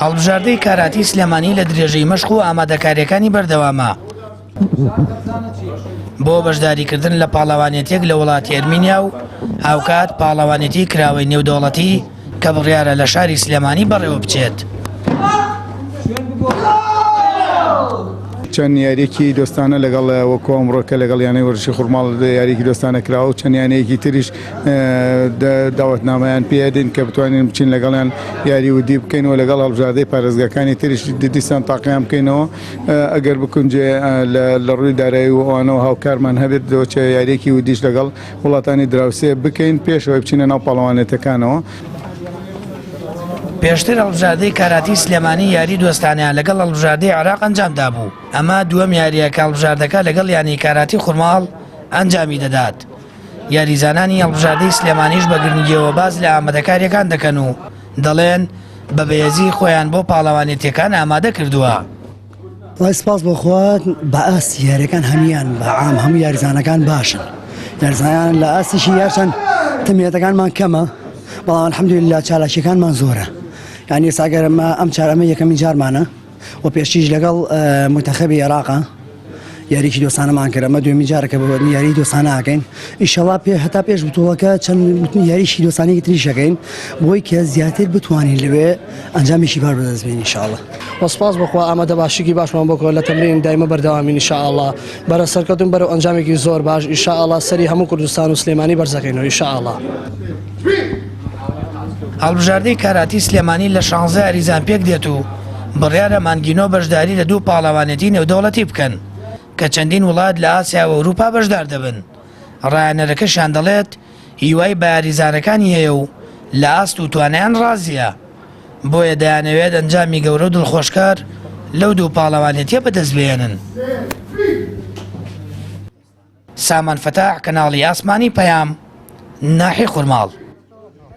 هەڵبژاردەی کاراتی سلێمانی لە درێژەی مەشق و ئامادەکاریەکانی بەردەوامە بۆ بەشداریکردن لە پاڵەوانێتێک لە وڵاتی ئەرمینیا و هاوکات پاڵەوانێتی کراوەی نێودەوڵەتی کە بڕیارە لە شاری سلێمانی بەڕێوە بچێت. چەند یاریەکی دۆستانە لەگەڵ وەکو ئەمڕۆکە لەگەڵ یانەی وەرزشی خوڕماڵ یاریکی دۆستانە کراوە و چەند یانەیەکی تریش داوەتنامەیان پێدەین کە بتوانین بچین لەگەڵیان یاری ودی بکەینەوە لەگەڵ هەڵبژاردەی پارێزگاکانی تریش دیسان تاقییان بکەینەوە ئەگەر بکونجێ لە ڕووی دارایی و ئەوانەوە هاوکارمان هەبێت دۆچە یاریەکی ودیش لەگەڵ وڵاتانی دراوسێ بکەین پێشەوەی بچینە ناو پاڵەوانێتەکانەوە. پێشتر هەڵبژاردەی کاراتی سلێمانی یاری دۆستانیان لەگەڵ هەڵبژاردەی عێراق ئەنجامدا بوو. ئەمە دووەم یاریە کە هەڵبژاردەکە لەگەڵ یانی کاراتی خوڕماڵ ئەنجامی دەدات. یاریزانانی هەڵبژاردەی سلێمانیش بە گرنگیەوە باز لە ئامادەکاریەکان دەکەن و دەڵێن بە بەهێزی خۆیان بۆ پاڵەوانێتیەکان ئامادە کردووە. وای سپاس بۆخوات بە ئاسی یاریەکان هەمیان بە عام هەموو یاریزانەکان باشن. یاریزانیان لە ئاسیشی یارچەند تەمیەتەکانمان کەمە بەڵام الحەمدولیلا چالاکیەکانمان زۆرە. یعنی ئێستا ئەم چارەمە یەکەمین جارمانە و پێشتیش لەگەڵ منتەخەبی عێراقە یاریکی دۆستانەمان کرد. ئەمە دوێمین جارەکە بە یاری دۆستانە ئاکەین. ئینشەڵا هەتا پێش بتوڵەکە چەند یاریشی دۆستانەیەکی تریشەکەین بۆی کە زیاتر بتوانین لەوێ ئەنجامیشی بار بەدەستبێنین ئینشەڵا. وەسپاس بخوا ئامادە باشیکی باشمان بۆ لە تەمرین دایمە بەردەوامین ئینشەڵا بەرە سەرکەوتن بەرەو ئەنجامێکی زۆر باش ئینشەڵا سەری هەموو کوردستان و سلێمانی بەرزەکەینەوە ئینشەڵا. هەڵبژاردەی کاراتی سلێمانی لە 16 یاریزان پێک دێت و بڕیارە مانگینۆ بەشداری لە دوو پاڵەوانێتی نێودەوڵەتی بکەن کە چەندین وڵات لە ئاسیا و ئەوروپا بەشدار دەبن. ڕایەنەرەکەشیان دەڵێت هیوای بە یاریزانەکانی هەیە و لە ئاست و توانیان ڕازیە بۆیە دەیانەوێت ئەنجامی گەورە و دڵخۆشکار لەو دوو پاڵەوانێتیە بەدەستبێنن. سامان فەتاح، کەناڵی ئاسمانی پەیام، ناحی خوڕماڵ.